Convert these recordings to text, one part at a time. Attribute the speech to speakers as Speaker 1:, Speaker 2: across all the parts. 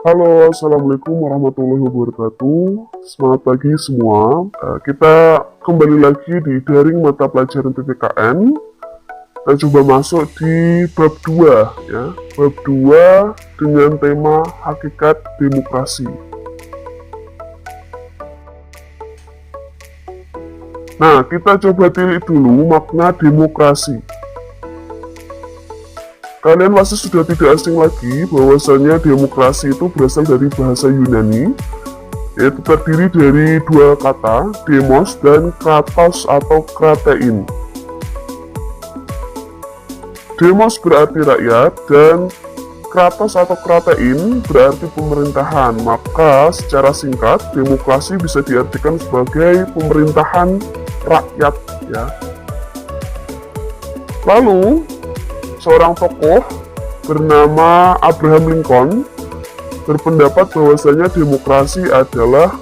Speaker 1: Halo, Assalamualaikum warahmatullahi wabarakatuh. Selamat pagi semua. Kita kembali lagi di daring mata pelajaran PPKN. Kita coba masuk di bab 2 ya. Bab 2 dengan tema hakikat demokrasi. Nah, kita coba tilik dulu makna demokrasi. Kalian pasti sudah tidak asing lagi bahwasanya demokrasi itu berasal dari bahasa Yunani, yaitu terdiri dari dua kata, demos dan kratos atau kratein. Demos berarti rakyat dan kratos atau kratein berarti pemerintahan. Maka secara singkat, demokrasi bisa diartikan sebagai pemerintahan rakyat ya. Lalu seorang tokoh bernama Abraham Lincoln berpendapat bahwasanya demokrasi adalah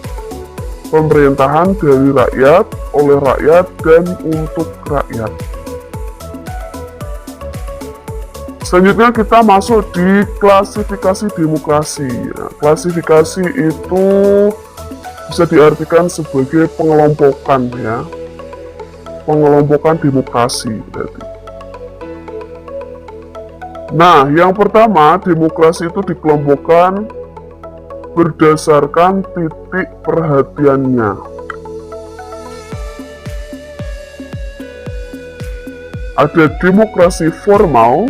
Speaker 1: pemerintahan dari rakyat, oleh rakyat, dan untuk rakyat. Selanjutnya kita masuk di klasifikasi demokrasi. Nah, klasifikasi itu bisa diartikan sebagai pengelompokan ya, pengelompokan demokrasi berarti. Nah, yang pertama, demokrasi itu dikelompokkan berdasarkan titik perhatiannya. Ada demokrasi formal.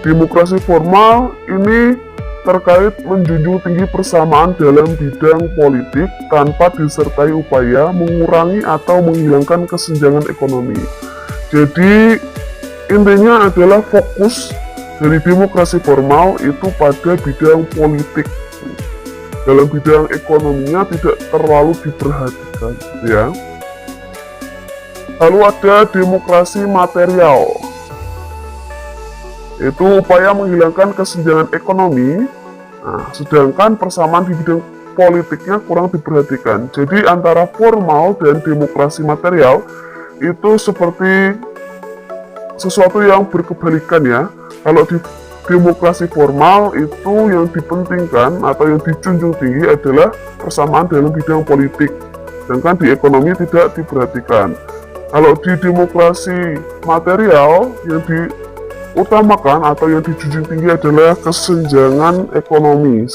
Speaker 1: Demokrasi formal ini terkait menjunjung tinggi persamaan dalam bidang politik tanpa disertai upaya mengurangi atau menghilangkan kesenjangan ekonomi. Jadi, intinya adalah fokus dari demokrasi formal itu pada bidang politik. Dalam bidang ekonominya tidak terlalu diperhatikan ya. Lalu ada demokrasi material. Itu upaya menghilangkan kesenjangan ekonomi. Nah, sedangkan persamaan di bidang politiknya kurang diperhatikan. Jadi antara formal dan demokrasi material itu seperti sesuatu yang berkebalikan ya. Kalau di demokrasi formal itu yang dipentingkan atau yang dijunjung tinggi adalah persamaan dalam bidang politik, sedangkan di ekonomi tidak diperhatikan. Kalau di demokrasi material yang diutamakan atau yang dijunjung tinggi adalah kesenjangan ekonomi,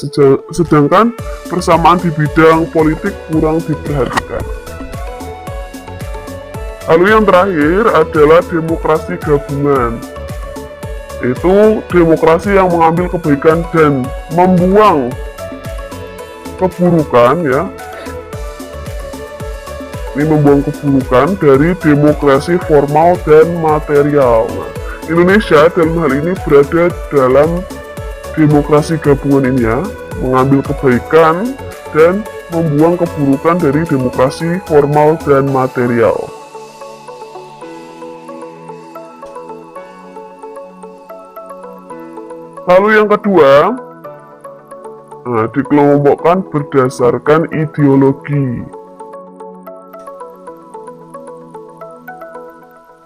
Speaker 1: sedangkan persamaan di bidang politik kurang diperhatikan. Lalu yang terakhir adalah demokrasi gabungan. Itu demokrasi yang mengambil kebaikan dan membuang keburukan ya. Ini membuang keburukan dari demokrasi formal dan material. Nah, Indonesia dalam hal ini berada dalam demokrasi gabungan ini ya, mengambil kebaikan dan membuang keburukan dari demokrasi formal dan material. Lalu yang kedua, dikelompokkan berdasarkan ideologi.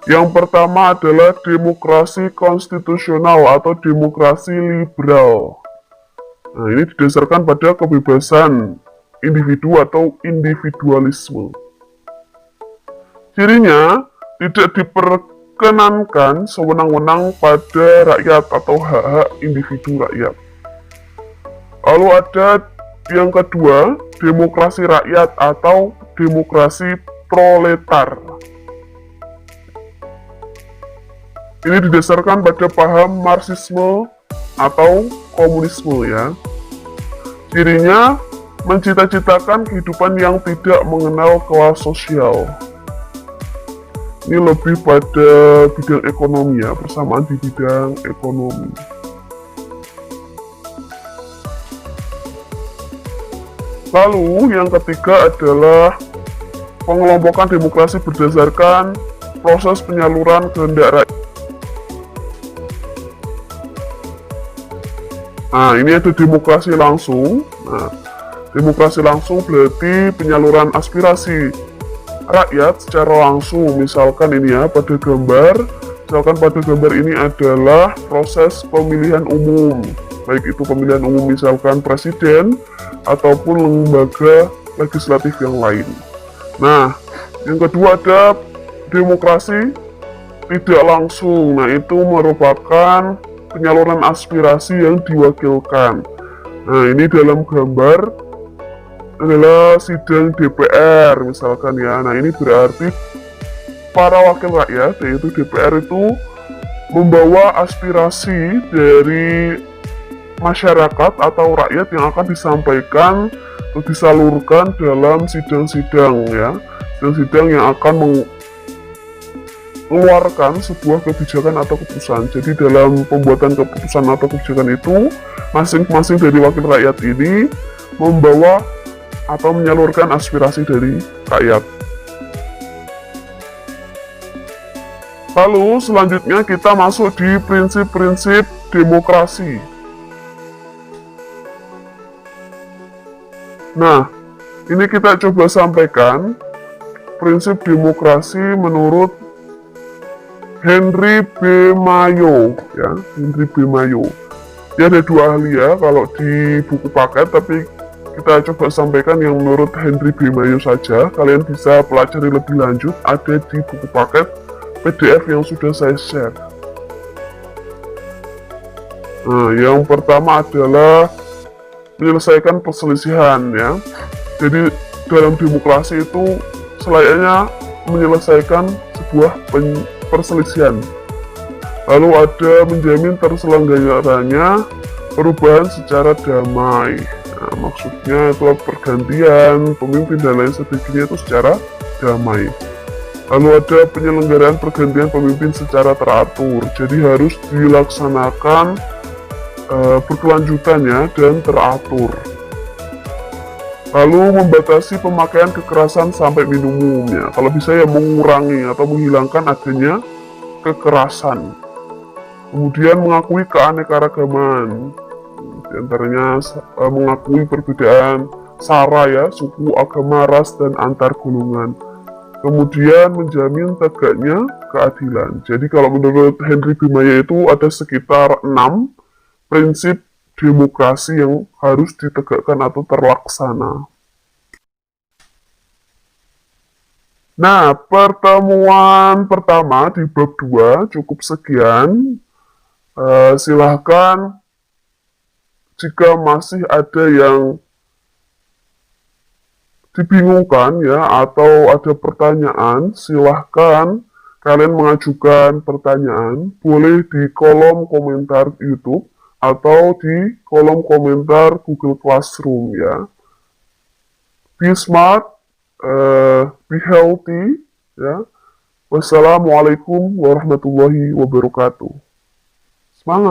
Speaker 1: Yang pertama adalah demokrasi konstitusional atau demokrasi liberal. Nah, ini didasarkan pada kebebasan individu atau individualisme. Cirinya tidak diperkenankan sewenang-wenang pada rakyat atau hak-hak individu rakyat. Lalu ada yang kedua, demokrasi rakyat atau demokrasi proletar. Ini didasarkan pada paham Marxisme atau komunisme ya. Cirinya mencita-citakan kehidupan yang tidak mengenal kelas sosial. Ini lebih pada bidang ekonomi ya, persamaan di bidang ekonomi. Lalu yang ketiga adalah pengelompokan demokrasi berdasarkan proses penyaluran kehendak rakyat. Nah, ini ada demokrasi langsung. Nah, demokrasi langsung berarti penyaluran aspirasi rakyat secara langsung. Misalkan ini ya, pada gambar ini adalah proses pemilihan umum. baik itu pemilihan umum misalkan presiden ataupun lembaga legislatif yang lain. Nah, yang kedua ada demokrasi tidak langsung. Nah, itu merupakan penyaluran aspirasi yang diwakilkan. Nah, ini dalam gambar adalah sidang DPR misalkan ya. Nah, ini berarti para wakil rakyat, yaitu DPR itu membawa aspirasi dari masyarakat atau rakyat yang akan disampaikan atau disalurkan dalam sidang-sidang ya. Sidang-sidang yang akan mengeluarkan sebuah kebijakan atau keputusan. Jadi dalam pembuatan keputusan atau kebijakan itu, masing-masing dari wakil rakyat ini membawa atau menyalurkan aspirasi dari rakyat. Lalu selanjutnya kita masuk di prinsip-prinsip demokrasi. Nah, ini kita coba sampaikan prinsip demokrasi menurut Henry B. Mayo ya, Henry B. Mayo. Dia ada dua ahli ya kalau di buku paket, tapi kita coba sampaikan yang menurut Henry B. Mayo saja. Kalian bisa pelajari lebih lanjut, ada di buku paket PDF yang sudah saya share. Nah, yang pertama adalah menyelesaikan perselisihan ya. Jadi dalam demokrasi itu selayaknya menyelesaikan sebuah perselisihan. Lalu ada menjamin terselenggaranya perubahan secara damai. Nah, maksudnya itu pergantian pemimpin dan lain sebagainya itu secara damai. Lalu ada penyelenggaraan pergantian pemimpin secara teratur. Jadi harus dilaksanakan berkelanjutan ya dan teratur. Lalu membatasi pemakaian kekerasan sampai minimum ya. Kalau bisa ya mengurangi atau menghilangkan adanya kekerasan. Kemudian mengakui keanekaragaman. Di antaranya mengakui perbedaan sara ya, suku, agama, ras, dan antar golongan. Kemudian menjamin tegaknya keadilan. Jadi kalau menurut Henry B. Mayo itu ada sekitar 6 prinsip demokrasi yang harus ditegakkan atau terlaksana. Nah, pertemuan pertama di bab 2 cukup sekian. Silahkan jika masih ada yang dibingungkan ya atau ada pertanyaan, silahkan kalian mengajukan pertanyaan, boleh di kolom komentar YouTube atau di kolom komentar Google Classroom ya. Be smart, be healthy ya. Wassalamualaikum warahmatullahi wabarakatuh. Semangat!